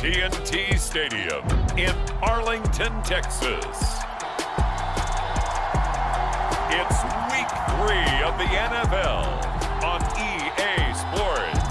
AT&T Stadium in Arlington, Texas. It's Week 3 of the NFL on EA Sports.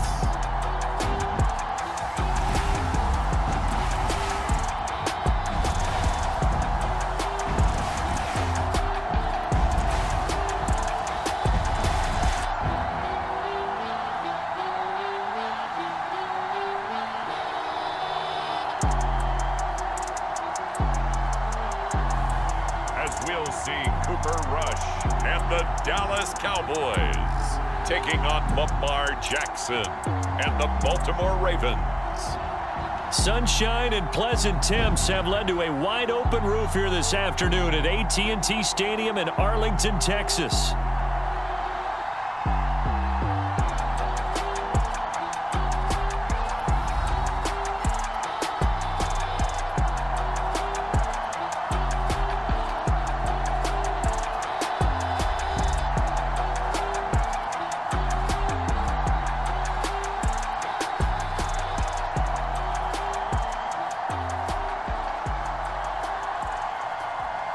We'll see Cooper Rush and the Dallas Cowboys taking on Lamar Jackson and the Baltimore Ravens. Sunshine and pleasant temps have led to a wide-open roof here this afternoon at AT&T Stadium in Arlington, Texas.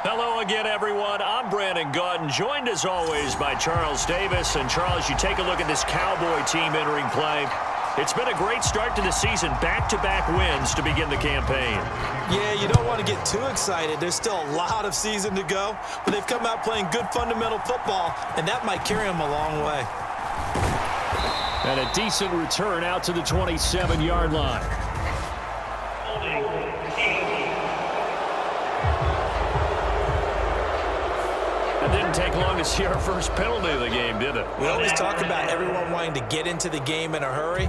Hello again, everyone. I'm Brandon Gautin, joined as always by Charles Davis. And Charles, you take a look at this Cowboy team entering play. It's been a great start to the season, back-to-back wins to begin the campaign. Yeah, you don't want to get too excited. There's still a lot of season to go, but they've come out playing good fundamental football, and that might carry them a long way. And a decent return out to the 27-yard line. It didn't take long to see our first penalty of the game, did it? We always talk about everyone wanting to get into the game in a hurry.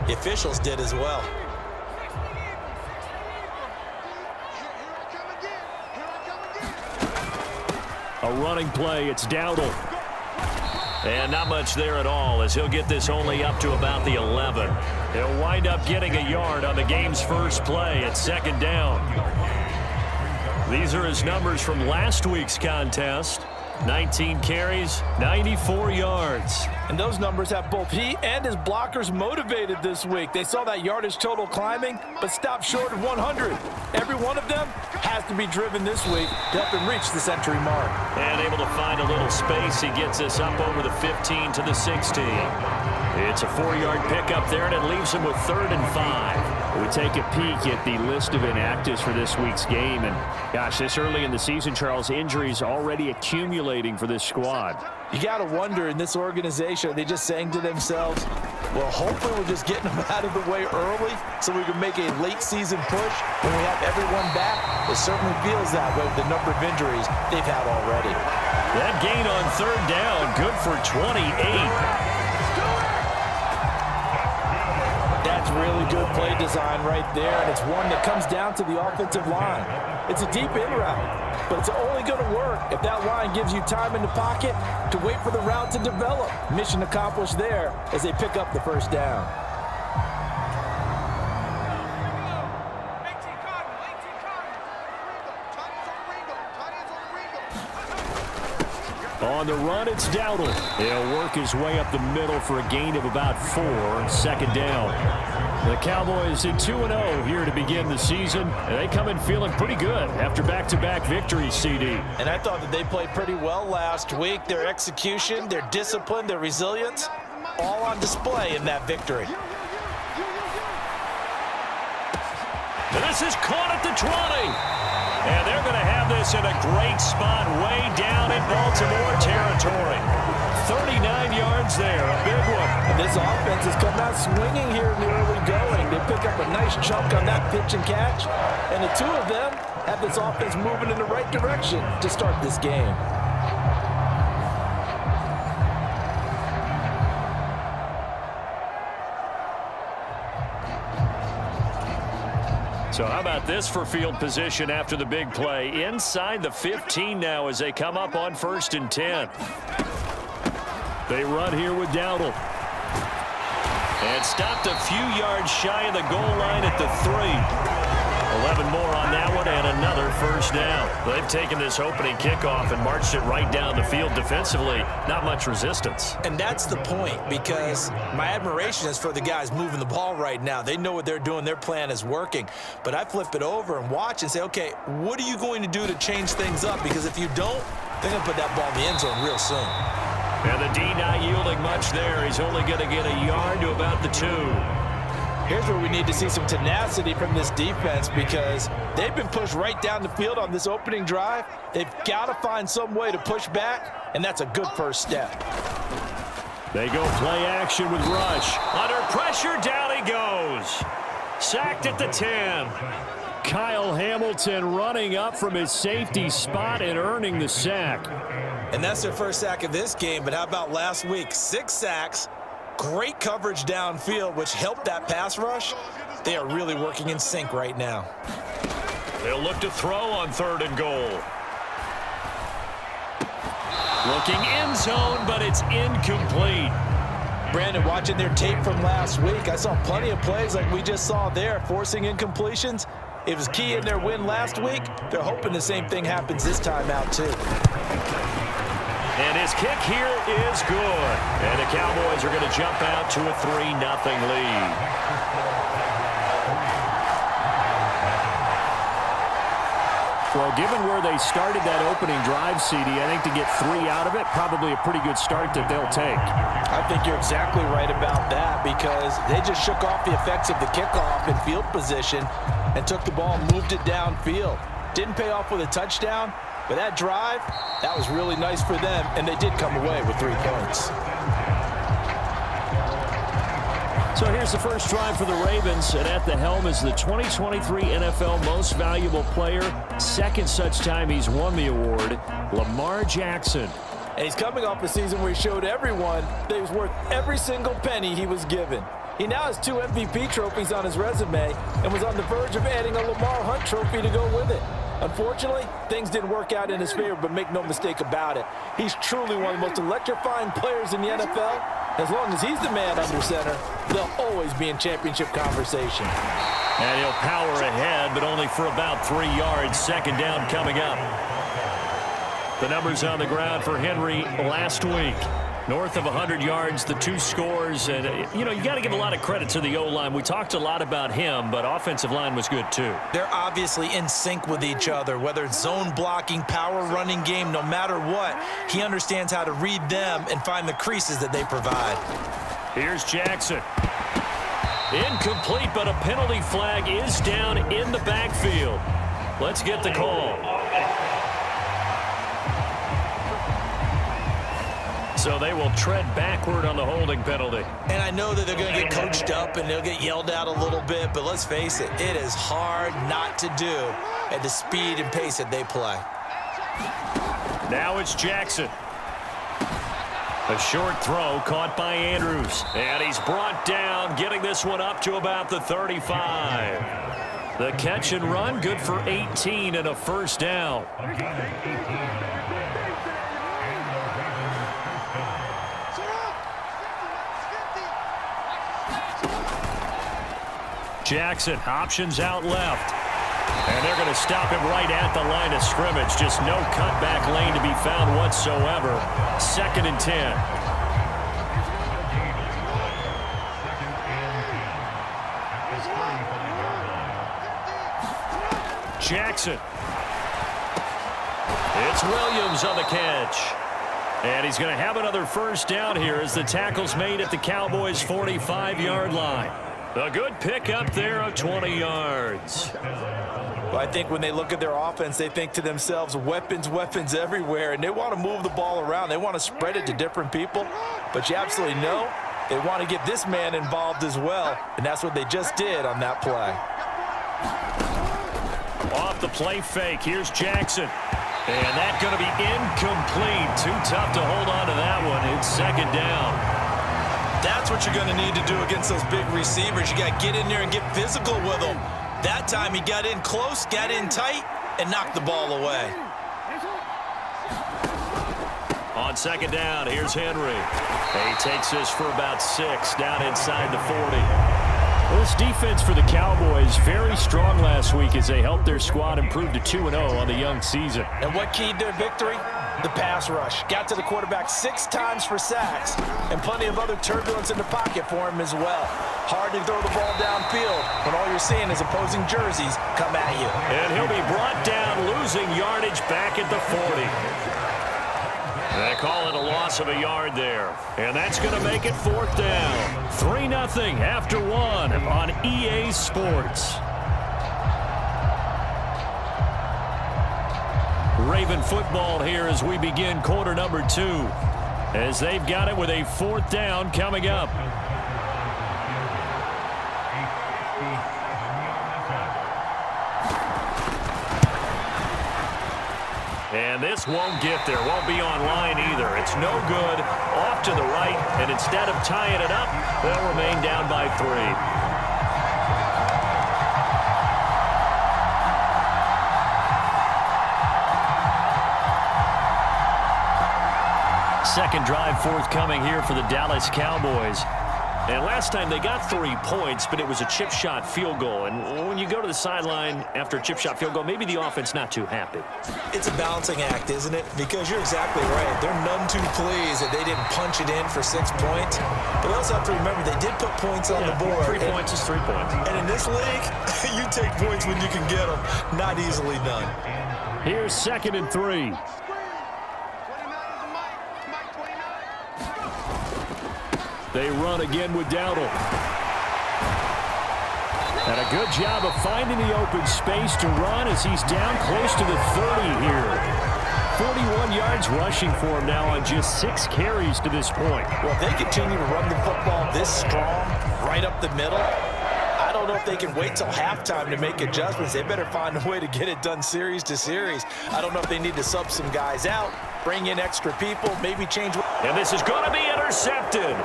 The officials did as well. A running play, it's Dowdle. And not much there at all as he'll get this only up to about the 11. He'll wind up getting a yard on the game's first play at second down. These are his numbers from last week's contest. 19 carries, 94 yards. And those numbers have both he and his blockers motivated this week. They saw that yardage total climbing, but stopped short of 100. Every one of them has to be driven this week to help him reach the century mark. And able to find a little space. He gets us up over the 15 to the 16. It's a 4-yard pickup there, and it leaves him with 3rd and 5. We take a peek at the list of inactives for this week's game. And, gosh, this early in the season, Charles, injuries already accumulating for this squad. You got to wonder in this organization, are they just saying to themselves, well, hopefully we're just getting them out of the way early so we can make a late-season push when we have everyone back? It certainly feels that way with the number of injuries they've had already. That gain on 3rd down, good for 28. That's really good play design right there, and it's one that comes down to the offensive line. It's a deep in route, but it's only going to work if that line gives you time in the pocket to wait for the route to develop. Mission accomplished there as they pick up the first down. On the run, it's Dowdle. He'll work his way up the middle for a gain of about 4, 2nd down. The Cowboys in 2-0 here to begin the season. And they come in feeling pretty good after back-to-back victories, CD. And I thought that they played pretty well last week. Their execution, their discipline, their resilience, all on display in that victory. And this is caught at the 20. And they're going to have this in a great spot way down in Baltimore territory. 39 yards there, a big one. And this offense has come out swinging here in the early going. They pick up a nice chunk on that pitch and catch. And the two of them have this offense moving in the right direction to start this game. So how about this for field position after the big play? Inside the 15 now as they come up on 1st and 10. They run here with Dowdle. And stopped a few yards shy of the goal line at the 3. 11 more on that one and another first down. They've taken this opening kickoff and marched it right down the field defensively. Not much resistance. And that's the point, because my admiration is for the guys moving the ball right now. They know what they're doing. Their plan is working. But I flip it over and watch and say, okay, what are you going to do to change things up? Because if you don't, they're going to put that ball in the end zone real soon. And the D not yielding much there. He's only going to get a yard to about the 2. Here's where we need to see some tenacity from this defense, because they've been pushed right down the field on this opening drive. They've got to find some way to push back, and that's a good first step. They go play action with Rush. Under pressure, down he goes. Sacked at the 10. Kyle Hamilton running up from his safety spot and earning the sack. And that's their first sack of this game, but how about last week? 6 sacks. Great coverage downfield, which helped that pass rush. They are really working in sync right now. They'll look to throw on 3rd and goal. Looking end zone, but it's incomplete. Brandon, watching their tape from last week, I saw plenty of plays like we just saw there, forcing incompletions. It was key in their win last week. They're hoping the same thing happens this time out, too. And his kick here is good. And the Cowboys are going to jump out to a 3-0 lead. Well, given where they started that opening drive, CD, I think to get 3 out of it, probably a pretty good start that they'll take. I think you're exactly right about that, because they just shook off the effects of the kickoff in field position and took the ball and moved it downfield. Didn't pay off with a touchdown, but that drive, that was really nice for them, and they did come away with 3 points. So here's the first drive for the Ravens, and at the helm is the 2023 NFL Most Valuable Player. Second such time he's won the award, Lamar Jackson. And he's coming off a season where he showed everyone that he was worth every single penny he was given. He now has 2 MVP trophies on his resume and was on the verge of adding a Lamar Hunt trophy to go with it. Unfortunately, things didn't work out in his favor, but make no mistake about it. He's truly one of the most electrifying players in the NFL. As long as he's the man under center, they'll always be in championship conversation. And he'll power ahead, but only for about 3 yards. Second down coming up. The numbers on the ground for Henry last week. North of 100 yards, the 2 scores. And, you got to give a lot of credit to the O-line. We talked a lot about him, but offensive line was good too. They're obviously in sync with each other, whether it's zone blocking, power running game, no matter what. He understands how to read them and find the creases that they provide. Here's Jackson. Incomplete, but a penalty flag is down in the backfield. Let's get the call. So they will tread backward on the holding penalty. And I know that they're going to get coached up and they'll get yelled at a little bit, but let's face it, it is hard not to do at the speed and pace that they play. Now it's Jackson. A short throw caught by Andrews. And he's brought down, getting this one up to about the 35. The catch and run, good for 18 and a first down. Jackson, options out left. And they're going to stop him right at the line of scrimmage. Just no cutback lane to be found whatsoever. 2nd and 10. Jackson. It's Williams on the catch. And he's going to have another first down here as the tackle's made at the Cowboys' 45-yard line. A good pickup there of 20 yards. Well, I think when they look at their offense, they think to themselves, weapons, weapons everywhere, and they want to move the ball around. They want to spread it to different people, but you absolutely know they want to get this man involved as well, and that's what they just did on that play. Off the play fake, here's Jackson. And that's going to be incomplete. Too tough to hold on to that one. It's 2nd down. That's what you're going to need to do against those big receivers. You got to get in there and get physical with them. That time he got in close, got in tight, and knocked the ball away. On 2nd down, here's Henry. He takes this for about 6 down inside the 40. Well, this defense for the Cowboys, very strong last week as they helped their squad improve to 2-0 on the young season. And what keyed their victory? The pass rush. Got to the quarterback 6 times for sacks, and plenty of other turbulence in the pocket for him as well. Hard to throw the ball downfield when all you're seeing is opposing jerseys come at you. And he'll be brought down, losing yardage back at the 40. They call it a loss of a yard there. And that's going to make it 4th down. 3-0 after 1 on EA Sports. Raven football here as we begin quarter number 2. As they've got it with a 4th down coming up. And this won't get there, won't be online either. It's no good, off to the right, and instead of tying it up, they'll remain down by 3. Second drive forthcoming here for the Dallas Cowboys. And last time they got 3 points, but it was a chip shot field goal. And when you go to the sideline after a chip shot field goal, maybe the offense not too happy. It's a balancing act, isn't it? Because you're exactly right. They're none too pleased that they didn't punch it in for 6 points. But also have to remember they did put points on the board. 3 points is 3 points. And in this league, you take points when you can get them. Not easily done. Here's 2nd and 3. They run again with Dowdle. And a good job of finding the open space to run as he's down close to the 30 here. 41 yards rushing for him now on just 6 carries to this point. Well, if they continue to run the football this strong, right up the middle, I don't know if they can wait till halftime to make adjustments. They better find a way to get it done series to series. I don't know if they need to sub some guys out, bring in extra people, maybe change. And this is going to be intercepted.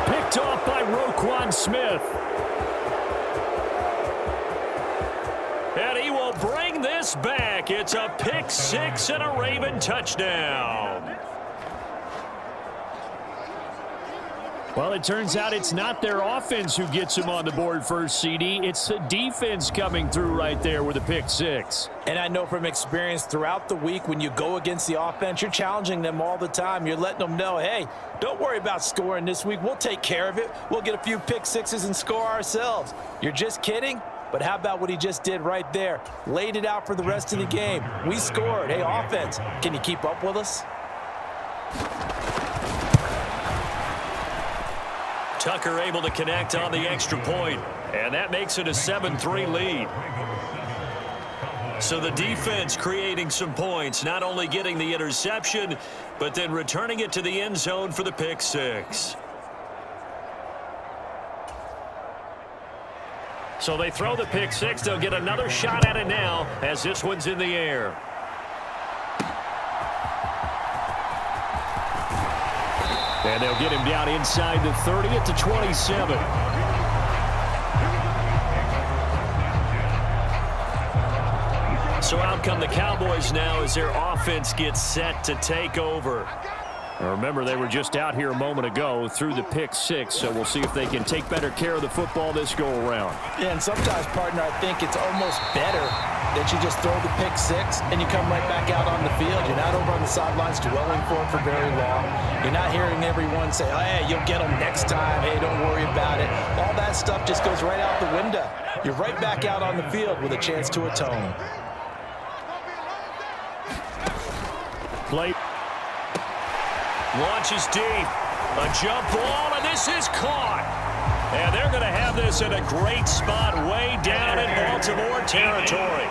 Picked off by Roquan Smith. And he will bring this back. It's a pick 6 and a Raven touchdown. Well, it turns out it's not their offense who gets him on the board first, CD. It's the defense coming through right there with a pick 6. And I know from experience throughout the week when you go against the offense, you're challenging them all the time. You're letting them know, hey, don't worry about scoring this week. We'll take care of it. We'll get a few pick 6s and score ourselves. You're just kidding? But how about what he just did right there? Laid it out for the rest of the game. We scored. Hey, offense, can you keep up with us? Tucker able to connect on the extra point, and that makes it a 7-3 lead. So the defense creating some points, not only getting the interception, but then returning it to the end zone for the pick 6. So they throw the pick 6. They'll get another shot at it now as this one's in the air. And they'll get him down inside the 30 at the 27. So out come the Cowboys now as their offense gets set to take over. Now remember, they were just out here a moment ago through the pick 6, so we'll see if they can take better care of the football this go-around. Yeah, and sometimes, partner, I think it's almost better that you just throw the pick 6 and you come right back out on the field. You're not over on the sidelines dwelling for it for very long. You're not hearing everyone say, oh, hey, you'll get them next time. Hey, don't worry about it. All that stuff just goes right out the window. You're right back out on the field with a chance to atone. Play. Launches deep. A jump ball, and this is caught. And they're going to have this in a great spot way down in Baltimore territory.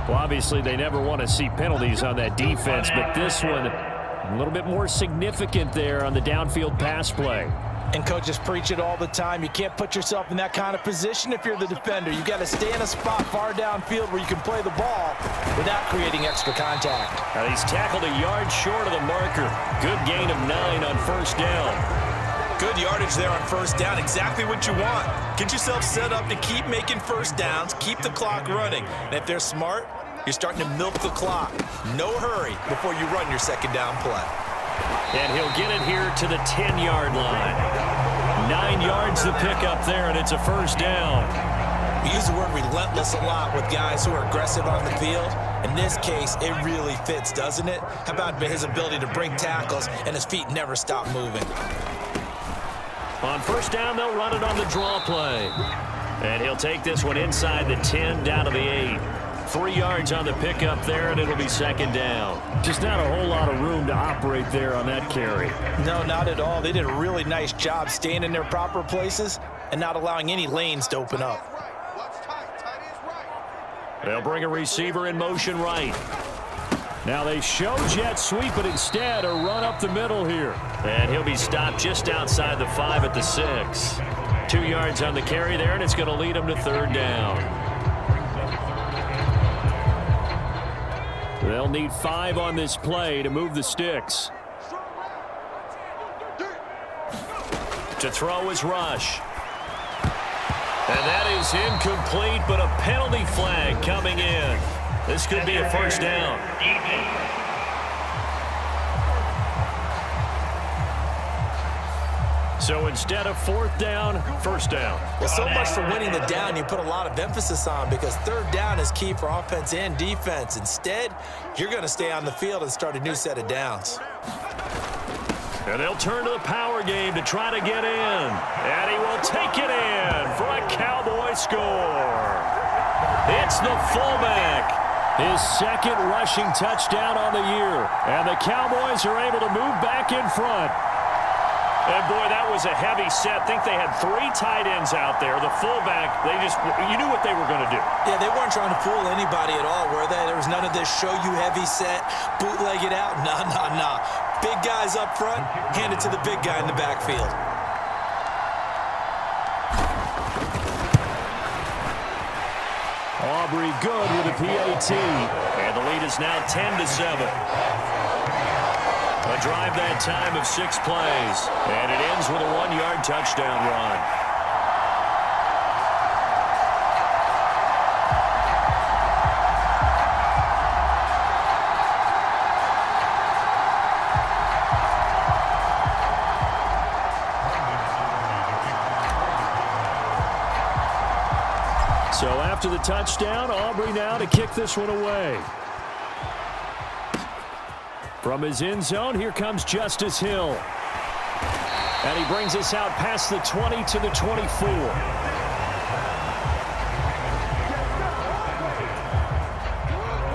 Well, obviously, they never want to see penalties on that defense, but this one a little bit more significant there on the downfield pass play. And coaches preach it all the time. You can't put yourself in that kind of position if you're the defender. You got to stay in a spot far downfield where you can play the ball without creating extra contact. Now he's tackled a yard short of the marker. Good gain of 9 on first down. Good yardage there on first down. Exactly what you want. Get yourself set up to keep making first downs, keep the clock running. And if they're smart, you're starting to milk the clock. No hurry before you run your second down play. And he'll get it here to the 10-yard line. 9 yards to pick up there, and it's a first down. We use the word relentless a lot with guys who are aggressive on the field. In this case, it really fits, doesn't it? How about his ability to break tackles and his feet never stop moving? On first down, they'll run it on the draw play. And he'll take this one inside the 10 down to the 8. 3 yards on the pickup there, and it'll be second down. Just not a whole lot of room to operate there on that carry. No, not at all. They did a really nice job staying in their proper places and not allowing any lanes to open up. They'll bring a receiver in motion right. Now they show jet sweep, but instead a run up the middle here. And he'll be stopped just outside the 5 at the 6. 2 yards on the carry there, and it's going to lead him to third down. They'll need 5 on this play to move the sticks. To throw is Rush. And that is incomplete, but a penalty flag coming in. This could be a first down. So instead of fourth down, first down. Well, so much for winning the down you put a lot of emphasis on, because third down is key for offense and defense. Instead, you're going to stay on the field and start a new set of downs. And they'll turn to the power game to try to get in. And he will take it in for a Cowboy score. It's the fullback. His second rushing touchdown on the year. And the Cowboys are able to move back in front. And, boy, that was a heavy set. I think they had 3 tight ends out there. The fullback, you knew what they were going to do. Yeah, they weren't trying to fool anybody at all, were they? There was none of this show you heavy set, bootleg it out. Nah. Big guys up front, hand it to the big guy in the backfield. Aubrey good with a PAT. And the lead is now 10-7. A drive that time of 6 plays. And it ends with a 1-yard touchdown run. So after the touchdown, Aubrey now to kick this one away. From his end zone, here comes Justice Hill. And he brings us out past the 20 to the 24.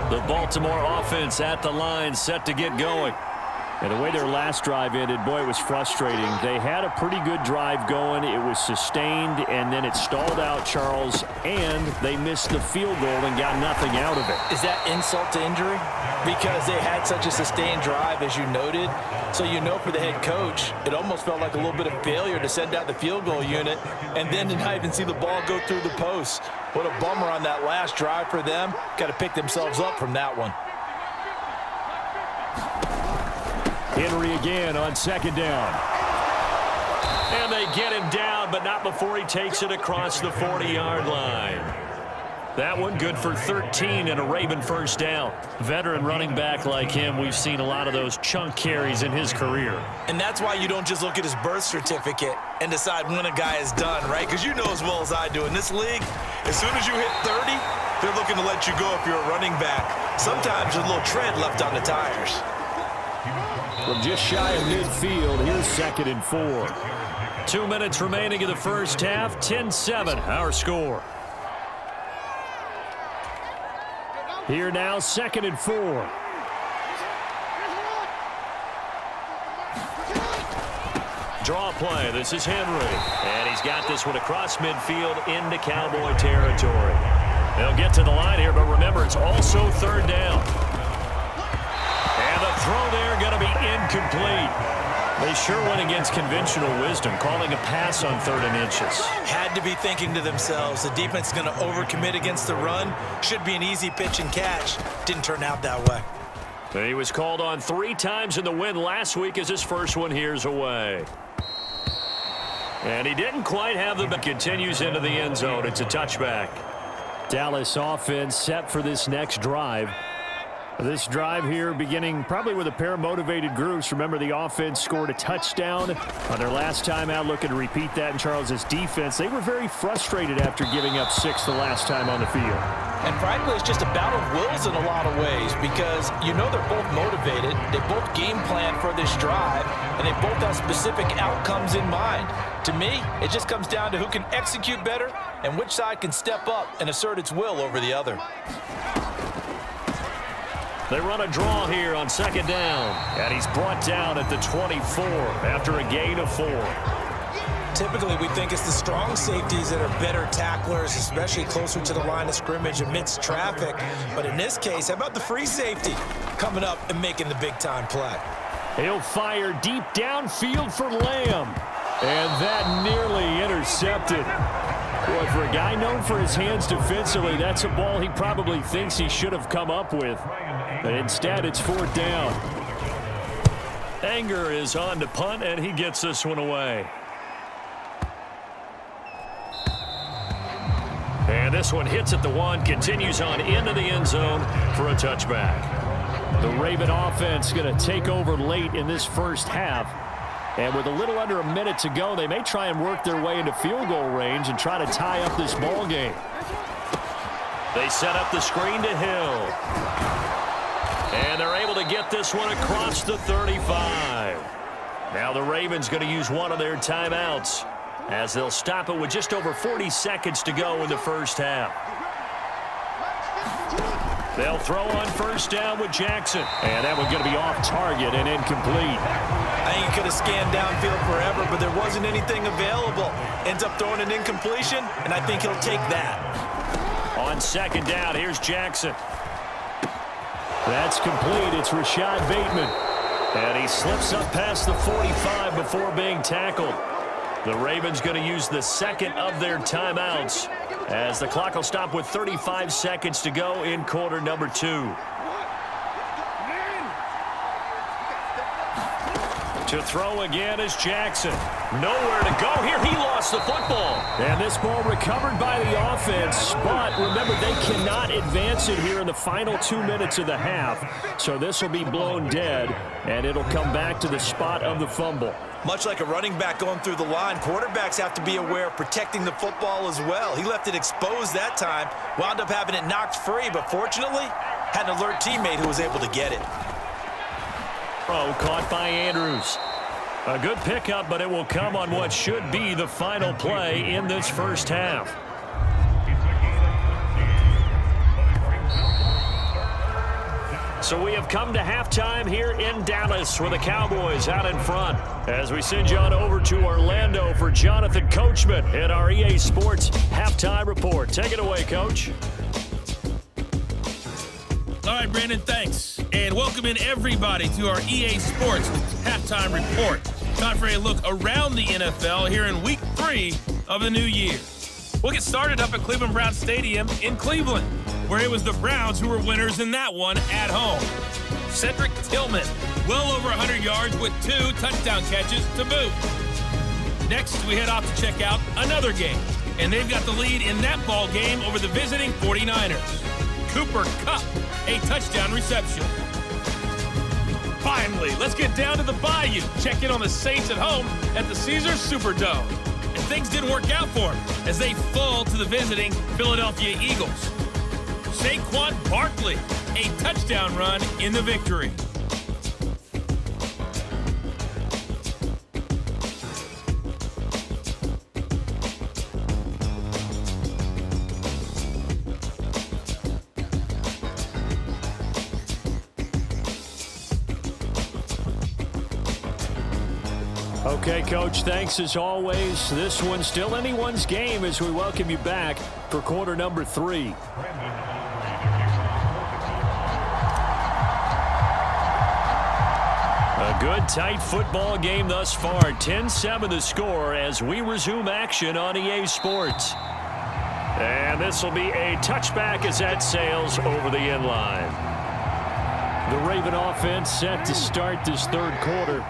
The Baltimore offense at the line, set to get going. And the way their last drive ended, boy, it was frustrating. They had a pretty good drive going. It was sustained, and then it stalled out, Charles, and they missed the field goal and got nothing out of it. Is that insult to injury? Because they had such a sustained drive, as you noted. So you know for the head coach, it almost felt like a little bit of failure to send out the field goal unit and then to not even see the ball go through the post. What a bummer on that last drive for them. Got to pick themselves up from that one. Henry again on second down. And they get him down, but not before he takes it across the 40-yard line. That one good for 13 and a Raven first down. Veteran running back like him, we've seen a lot of those chunk carries in his career. And that's why you don't just look at his birth certificate and decide when a guy is done, right? Because you know as well as I do, in this league, as soon as you hit 30, they're looking to let you go if you're a running back. Sometimes there's a little tread left on the tires. From just shy of midfield, here's 2nd and 4. 2 minutes remaining in the first half, 10-7, our score. Here now, 2nd and 4. Draw play, this is Henry. And he's got this one across midfield into Cowboy territory. They'll get to the line here, but remember, it's also third down. And the throw there going to be incomplete. They sure went against conventional wisdom, calling a pass on 3rd and inches. Had to be thinking to themselves, the defense is going to overcommit against the run. Should be an easy pitch and catch. Didn't turn out that way. He was called on 3 times in the win last week as his first one here's away. And he didn't quite have the... Continues into the end zone. It's a touchback. Dallas offense set for this next drive. This drive here beginning probably with a pair of motivated groups. Remember, the offense scored a touchdown on their last time out, looking to repeat that in Charles' defense. They were very frustrated after giving up 6 the last time on the field. And frankly, it's just a battle of wills in a lot of ways because you know they're both motivated, they both game plan for this drive, and they both have specific outcomes in mind. To me, it just comes down to who can execute better and which side can step up and assert its will over the other. They run a draw here on second down, and he's brought down at the 24 after a gain of 4. Typically, we think it's the strong safeties that are better tacklers, especially closer to the line of scrimmage amidst traffic. But in this case, how about the free safety coming up and making the big-time play? He'll fire deep downfield for Lamb, and that nearly intercepted. Boy, for a guy known for his hands defensively, that's a ball he probably thinks he should have come up with. But instead, it's 4th down. Anger is on to punt, and he gets this one away. And this one hits at the 1, continues on into the end zone for a touchback. The Raven offense going to take over late in this first half. And with a little under a minute to go, they may try and work their way into field goal range and try to tie up this ball game. They set up the screen to Hill. And they're able to get this one across the 35. Now the Ravens going to use one of their timeouts as they'll stop it with just over 40 seconds to go in the first half. They'll throw on first down with Jackson. And that one's going to be off target and incomplete. I think he could have scanned downfield forever, but there wasn't anything available. Ends up throwing an incompletion, and I think he'll take that. On second down, here's Jackson. That's complete. It's Rashad Bateman. And he slips up past the 45 before being tackled. The Ravens going to use the second of their timeouts as the clock will stop with 35 seconds to go in quarter number 2. To throw again is Jackson. Nowhere to go here. He lost the football. And this ball recovered by the offense. But remember, they cannot advance it here in the final 2 minutes of the half. So this will be blown dead, and it'll come back to the spot of the fumble. Much like a running back going through the line, quarterbacks have to be aware of protecting the football as well. He left it exposed that time, wound up having it knocked free, but fortunately, had an alert teammate who was able to get it. Oh, caught by Andrews. A good pickup, but it will come on what should be the final play in this first half. So we have come to halftime here in Dallas with the Cowboys out in front. As we send you on over to Orlando for Jonathan Coachman in our EA Sports Halftime Report. Take it away, Coach. All right, Brandon, thanks. And welcome in everybody to our EA Sports Halftime Report. Time for a look around the NFL here in Week 3 of the new year. We'll get started up at Cleveland Browns Stadium in Cleveland, where it was the Browns who were winners in that one at home. Cedric Tillman, well over 100 yards with 2 touchdown catches to boot. Next, we head off to check out another game, and they've got the lead in that ball game over the visiting 49ers. Cooper Kupp, a touchdown reception. Finally, let's get down to the Bayou. Check in on the Saints at home at the Caesars Superdome. And things didn't work out for them as they fall to the visiting Philadelphia Eagles. Saquon Barkley, a touchdown run in the victory. Okay, Coach, thanks as always. This one's still anyone's game as we welcome you back for quarter number 3. A good, tight football game thus far. 10-7 the score as we resume action on EA Sports. And this will be a touchback as that sails over the end line. The Raven offense set to start this third quarter.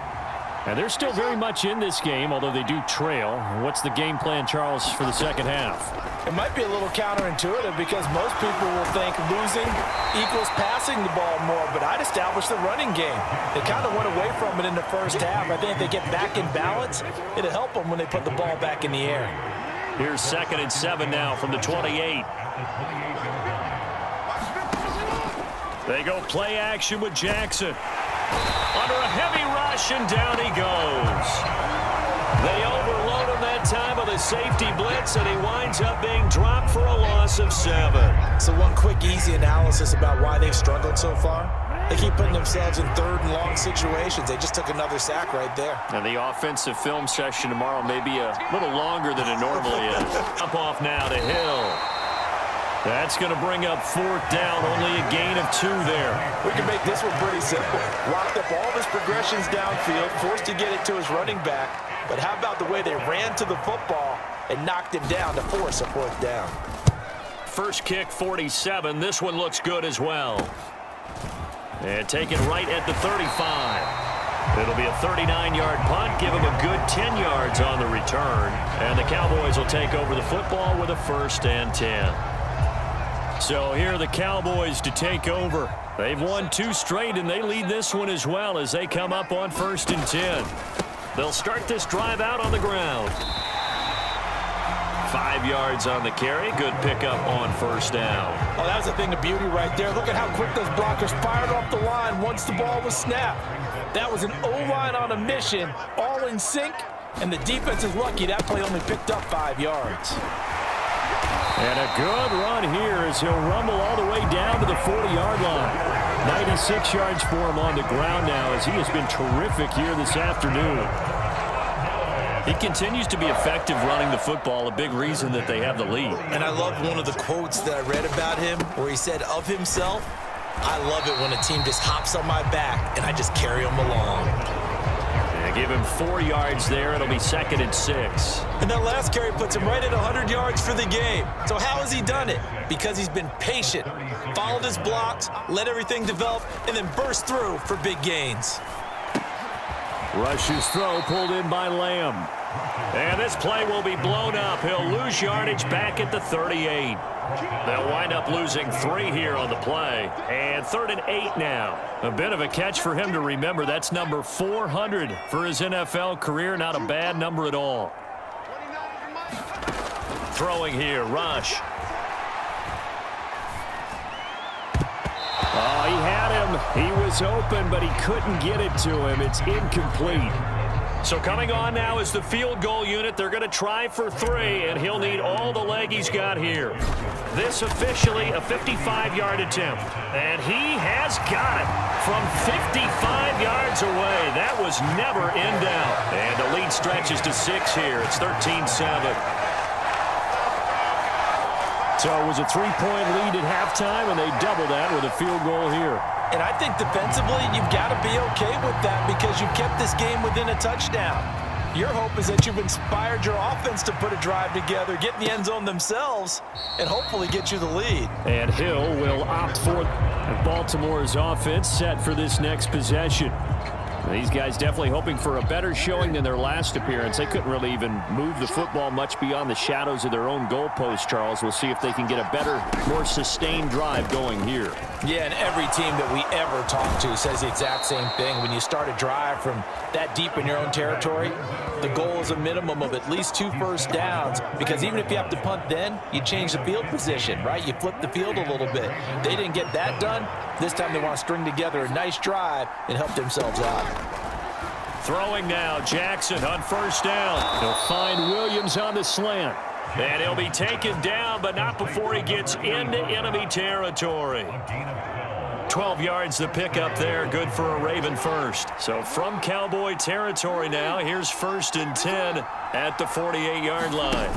And they're still very much in this game, although they do trail. What's the game plan, Charles, for the second half? It might be a little counterintuitive because most people will think losing equals passing the ball more, but I'd establish the running game. They kind of went away from it in the first half. I think if they get back in balance, it'll help them when they put the ball back in the air. Here's 2nd and 7 now from the 28. They go play action with Jackson. Under a heavy rush, and down he goes. They overload him that time with a safety blitz, and he winds up being dropped for a loss of 7. So one quick, easy analysis about why they've struggled so far. They keep putting themselves in 3rd and long situations. They just took another sack right there. And the offensive film session tomorrow may be a little longer than it normally is. Up off now to Hill. That's going to bring up 4th down, only a gain of 2 there. We can make this one pretty simple. Locked up all of his progressions downfield, forced to get it to his running back. But how about the way they ran to the football and knocked him down to force a 4th down? First kick, 47. This one looks good as well. And taken right at the 35. It'll be a 39-yard punt. Give him a good 10 yards on the return. And the Cowboys will take over the football with a 1st and 10. So here are the Cowboys to take over. They've won 2 straight, and they lead this one as well as they come up on 1st and 10. They'll start this drive out on the ground. 5 yards on the carry. Good pickup on 1st down. Oh, that was a thing of beauty right there. Look at how quick those blockers fired off the line once the ball was snapped. That was an O-line on a mission, all in sync, and the defense is lucky that play only picked up 5 yards. And a good run here as he'll rumble all the way down to the 40-yard line. 96 yards for him on the ground now as he has been terrific here this afternoon. He continues to be effective running the football, a big reason that they have the lead. And I love one of the quotes that I read about him where he said of himself, "I love it when a team just hops on my back and I just carry them along." Give him 4 yards there. It'll be 2nd and 6. And that last carry puts him right at 100 yards for the game. So how has he done it? Because he's been patient, followed his blocks, let everything develop, and then burst through for big gains. Rush's throw pulled in by Lamb. And this play will be blown up. He'll lose yardage back at the 38. They'll wind up losing 3 here on the play. And 3rd and 8 now. A bit of a catch for him to remember. That's number 400 for his NFL career. Not a bad number at all. Throwing here, Rush. Oh, he had him. He was open, but he couldn't get it to him. It's incomplete. So coming on now is the field goal unit. They're going to try for 3, and he'll need all the leg he's got here. This officially a 55-yard attempt. And he has got it from 55 yards away. That was never in doubt. And the lead stretches to 6 here. It's 13-7. So it was a 3-point lead at halftime, and they doubled that with a field goal here. And I think defensively, you've got to be okay with that because you've kept this game within a touchdown. Your hope is that you've inspired your offense to put a drive together, get in the end zone themselves, and hopefully get you the lead. And Hill will opt for Baltimore's offense set for this next possession. These guys definitely hoping for a better showing than their last appearance. They couldn't really even move the football much beyond the shadows of their own goalpost, Charles. We'll see if they can get a better, more sustained drive going here. Yeah, and every team that we ever talk to says the exact same thing. When you start a drive from that deep in your own territory, the goal is a minimum of at least 2 first downs, because even if you have to punt then, you change the field position, right? You flip the field a little bit. They didn't get that done. This time they want to string together a nice drive and help themselves out. Throwing now, Jackson on 1st down. He'll find Williams on the slant. And he'll be taken down, but not before he gets into enemy territory. 12 yards the pickup there, good for a Raven first. So from Cowboy territory now, here's 1st and 10 at the 48-yard line.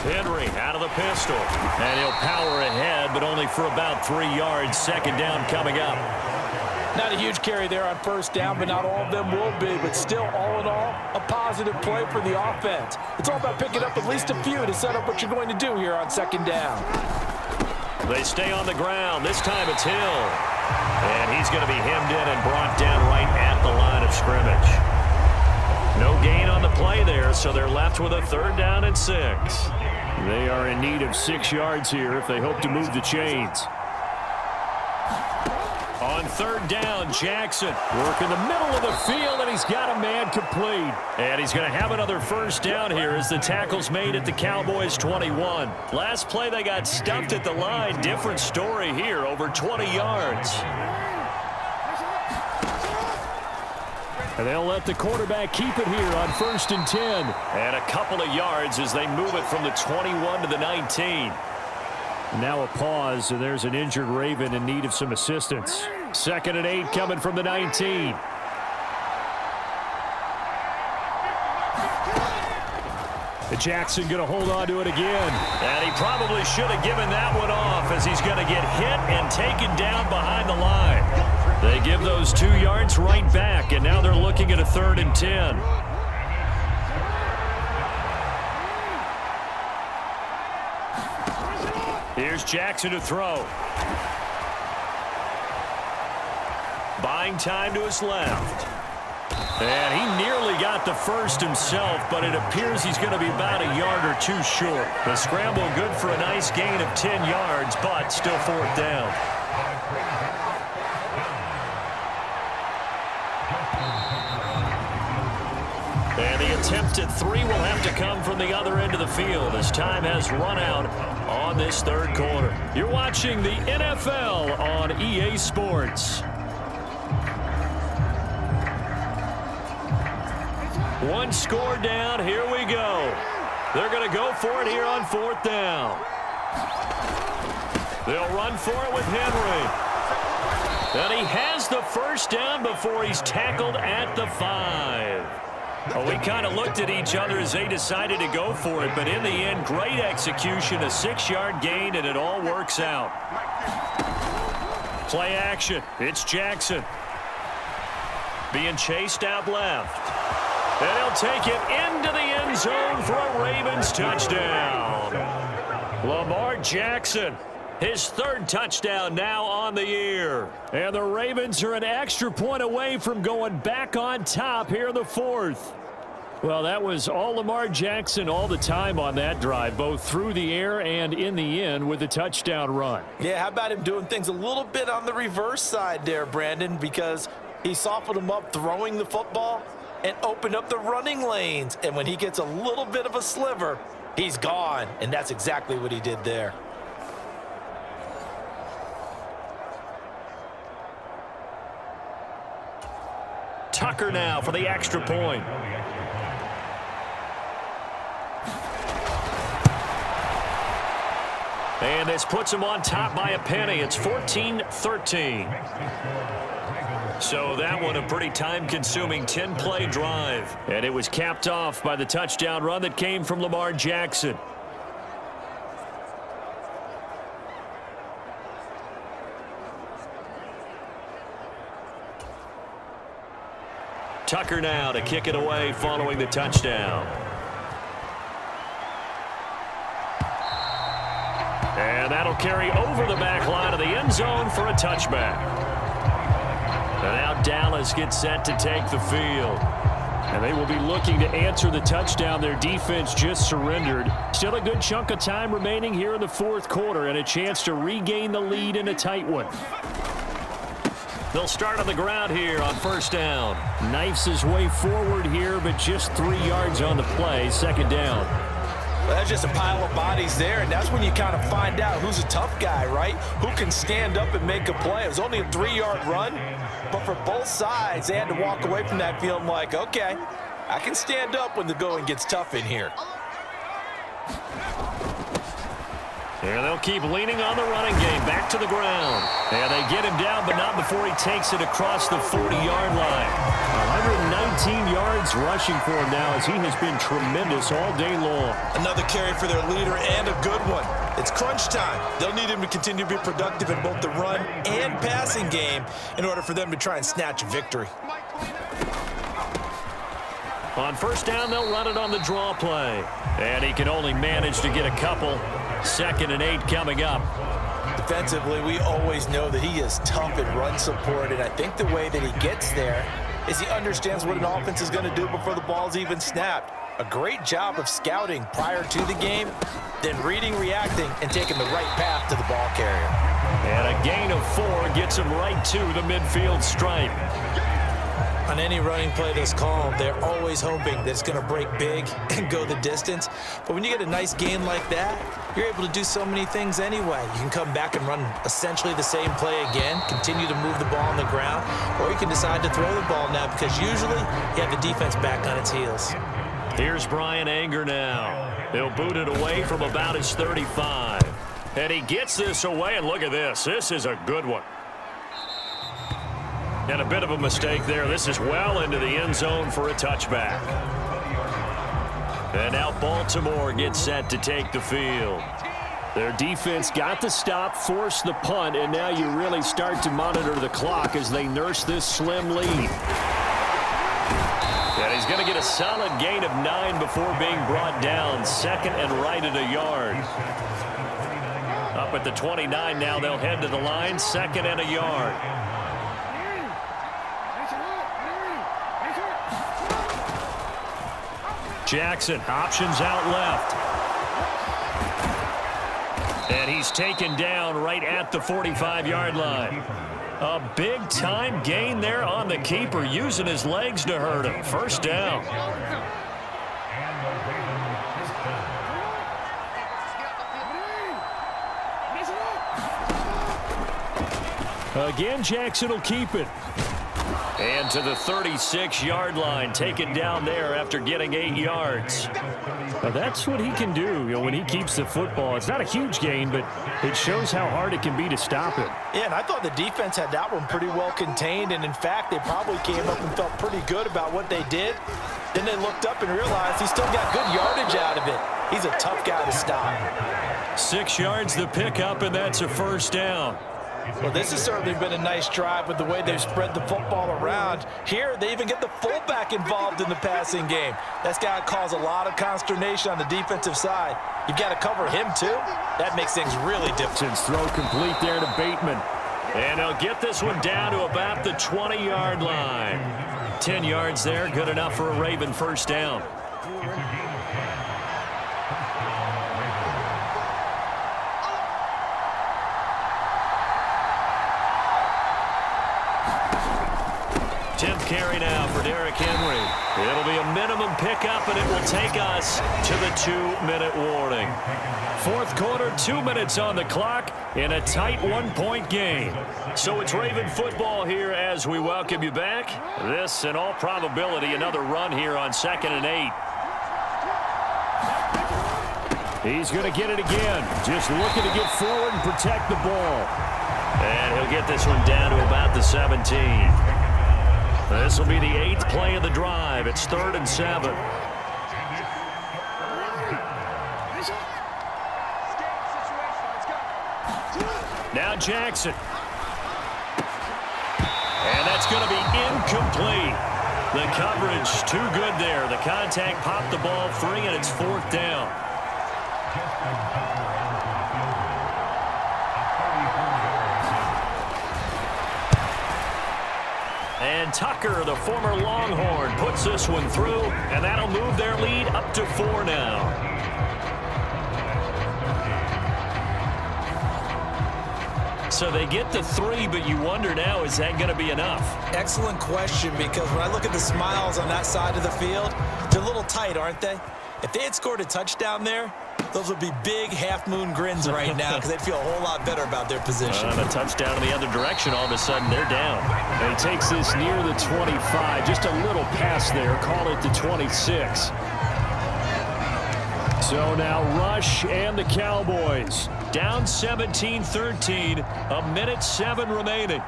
Henry out of the pistol, and he'll power ahead, but only for about 3 yards. 2nd down coming up. Not a huge carry there on 1st down, but not all of them will be. But still, all in all, a positive play for the offense. It's all about picking up at least a few to set up what you're going to do here on 2nd down. They stay on the ground. This time it's Hill. And he's going to be hemmed in and brought down right at the line of scrimmage. No gain on the play there, so they're left with a 3rd down and 6. They are in need of 6 yards here if they hope to move the chains. On 3rd down, Jackson work in the middle of the field, and he's got a man complete. And he's going to have another 1st down here as the tackle's made at the Cowboys 21. Last play, they got stuffed at the line. Different story here, over 20 yards. And they'll let the quarterback keep it here on 1st and 10. And a couple of yards as they move it from the 21 to the 19. Now a pause, and there's an injured Raven in need of some assistance. 2nd and 8 coming from the 19. Jackson going to hold on to it again. And he probably should have given that one off as he's going to get hit and taken down behind the line. They give those 2 yards right back, and now they're looking at a 3rd and 10. Here's Jackson to throw. Buying time to his left. And he nearly got the 1st himself, but it appears he's going to be about a yard or 2 short. The scramble good for a nice gain of 10 yards, but still 4th down. And the attempt at 3 will have to come from the other end of the field as time has run out on this 3rd quarter. You're watching the NFL on EA Sports. 1 score down. Here we go. They're going to go for it here on 4th down. They'll run for it with Henry. And he has the 1st down before he's tackled at the 5. Well, we kind of looked at each other as they decided to go for it, but in the end, great execution, a 6-yard gain, and it all works out. Play action. It's Jackson. Being chased out left. And he'll take it into the end zone for a Ravens touchdown. Lamar Jackson, his 3rd touchdown now on the year. And the Ravens are an extra point away from going back on top here in the 4th. Well, that was all Lamar Jackson all the time on that drive, both through the air and in the end with a touchdown run. Yeah, how about him doing things a little bit on the reverse side there, Brandon, because he softened him up throwing the football and opened up the running lanes. And when he gets a little bit of a sliver, he's gone. And that's exactly what he did there. Tucker now for the extra point. And this puts him on top by a penny. It's 14-13. So that one a pretty time-consuming 10-play drive. And it was capped off by the touchdown run that came from Lamar Jackson. Tucker now to kick it away following the touchdown. And that'll carry over the back line of the end zone for a touchback. And now Dallas gets set to take the field. And they will be looking to answer the touchdown their defense just surrendered. Still a good chunk of time remaining here in the 4th quarter and a chance to regain the lead in a tight one. They'll start on the ground here on 1st down. Knifes his way forward here, but just 3 yards on the play. 2nd down. Well, that's just a pile of bodies there, and that's when you kind of find out who's a tough guy, right? Who can stand up and make a play. It was only a 3-yard run, but for both sides, they had to walk away from that feeling like, okay, I can stand up when the going gets tough in here. And they'll keep leaning on the running game. Back to the ground. And they get him down, but not before he takes it across the 40-yard line. 119 yards rushing for him now as he has been tremendous all day long. Another carry for their leader and a good one. It's crunch time. They'll need him to continue to be productive in both the run and passing game in order for them to try and snatch a victory. On 1st down, they'll run it on the draw play. And he can only manage to get a couple. 2nd and 8 coming up. Defensively, we always know that he is tough in run support, and I think the way that he gets there is he understands what an offense is going to do before the ball's even snapped. A great job of scouting prior to the game, then reading, reacting, and taking the right path to the ball carrier. And a gain of 4 gets him right to the midfield stripe. On any running play that's called, they're always hoping that it's going to break big and go the distance. But when you get a nice gain like that, you're able to do so many things anyway. You can come back and run essentially the same play again, continue to move the ball on the ground, or you can decide to throw the ball now because usually you have the defense back on its heels. Here's Brian Anger now. He'll boot it away from about his 35. And he gets this away, and look at this. This is a good one. And a bit of a mistake there. This is well into the end zone for a touchback. And now Baltimore gets set to take the field. Their defense got the stop, forced the punt, and now you really start to monitor the clock as they nurse this slim lead. And he's going to get a solid gain of 9 before being brought down. Second and right at a yard. Up at the 29 now, they'll head to the line. Second and a yard. Jackson, options out left. And he's taken down right at the 45-yard line. A big-time gain there on the keeper, using his legs to hurt him. First down. Again, Jackson will keep it. And to the 36-yard line, taken down there after getting 8 yards. Now that's what he can do, when he keeps the football. It's not a huge gain, but it shows how hard it can be to stop it. Yeah, and I thought the defense had that one pretty well contained, and in fact, they probably came up and felt pretty good about what they did. Then they looked up and realized he still got good yardage out of it. He's a tough guy to stop. 6 yards the pickup, and that's a first down. Well, this has certainly been a nice drive with the way they've spread the football around. Here, they even get the fullback involved in the passing game. That's got to cause a lot of consternation on the defensive side. You've got to cover him, too. That makes things really difficult. Throw complete there to Bateman. And he'll get this one down to about the 20-yard line. 10 yards there, good enough for a Raven first down. Carry now for Derrick Henry. It'll be a minimum pickup, and it will take us to the 2-minute warning. Fourth quarter, 2 minutes on the clock in a tight 1-point game. So it's Raven football here as we welcome you back. This, in all probability, another run here on 2nd and 8. He's going to get it again. Just looking to get forward and protect the ball. And he'll get this one down to about the 17. This will be the 8th play of the drive. It's 3rd and 7. Now Jackson. And that's going to be incomplete. The coverage too good there. The contact popped the ball free, and it's 4th down. And Tucker, the former Longhorn, puts this one through, and that'll move their lead up to 4 now. So they get to 3, but you wonder now, is that going to be enough? Excellent question, because when I look at the smiles on that side of the field, they're a little tight, aren't they? If they had scored a touchdown there, those would be big half-moon grins right now because they'd feel a whole lot better about their position. And a touchdown in the other direction, all of a sudden they're down. And he takes this near the 25, just a little pass there, call it the 26. So now Rush and the Cowboys. Down 17-13, a minute 7 remaining.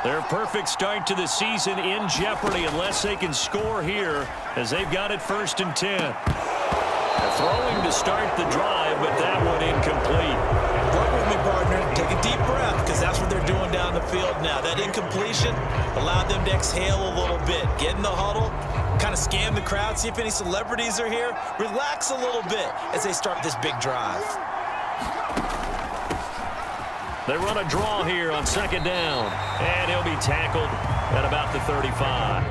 Their perfect start to the season in jeopardy unless they can score here as they've got it 1st and 10. Throwing to start the drive, but that one incomplete. Work with me, partner. Take a deep breath because that's what they're doing down the field now. That incompletion allowed them to exhale a little bit. Get in the huddle, kind of scan the crowd, see if any celebrities are here. Relax a little bit as they start this big drive. They run a draw here on 2nd down, and he'll be tackled at about the 35.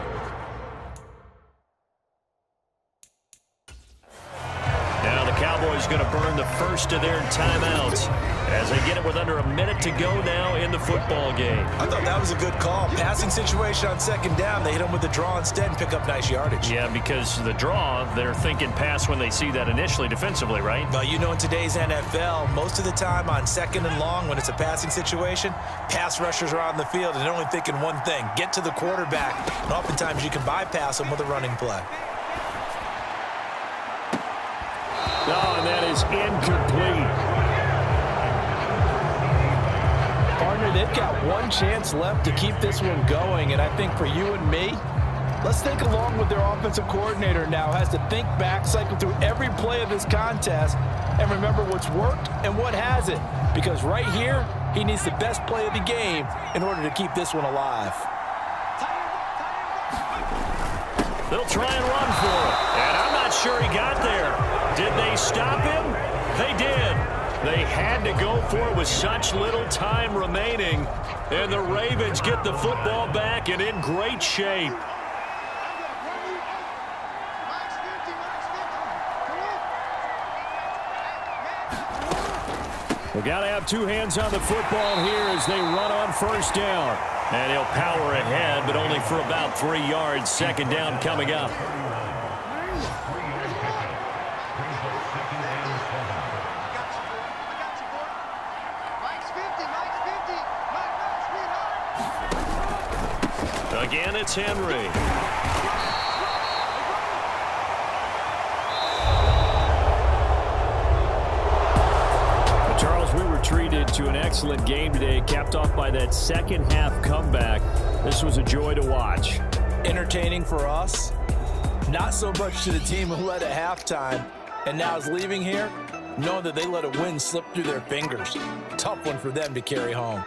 Now the Cowboys going to burn the first of their timeouts as they get it with under a minute to go now in the football game. I thought that was a good call. Passing situation on second down. They hit him with the draw instead and pick up nice yardage. Yeah, because the draw, they're thinking pass when they see that initially defensively, right? Well, you know, in today's NFL, most of the time on second and long when it's a passing situation, pass rushers are on the field and they're only thinking one thing, get to the quarterback. And oftentimes you can bypass them with a running play. Oh, and that is incomplete. Partner, they've got one chance left to keep this one going, and I think for you and me, let's think along with their offensive coordinator now, has to think back, cycle through every play of this contest, and remember what's worked and what hasn't. Because right here, he needs the best play of the game in order to keep this one alive. They'll try and run for it, and I'm not sure he got there. Did they stop him? They did. They had to go for it with such little time remaining, and the Ravens get the football back and in great shape. We got to have two hands on the football here as they run on first down. And he'll power ahead, but only for about 3 yards. Second down coming up. Again, it's Henry. Charles, we were treated to an excellent game today, capped off by that second half comeback. This was a joy to watch. Entertaining for us, not so much to the team who led at halftime and now is leaving here knowing that they let a win slip through their fingers. Tough one for them to carry home.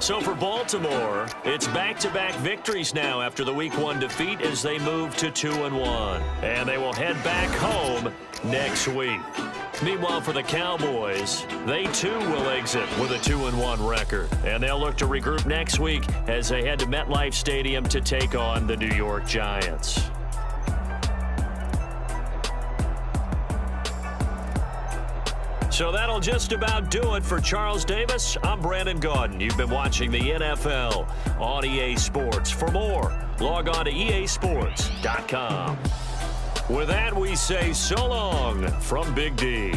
So for Baltimore, it's back-to-back victories now after the Week 1 defeat as they move to 2-1. And they will head back home next week. Meanwhile, for the Cowboys, they too will exit with a 2-1 record. And they'll look to regroup next week as they head to MetLife Stadium to take on the New York Giants. So that'll just about do it for Charles Davis. I'm Brandon Gaudin. You've been watching the NFL on EA Sports. For more, log on to easports.com. With that, we say so long from Big D.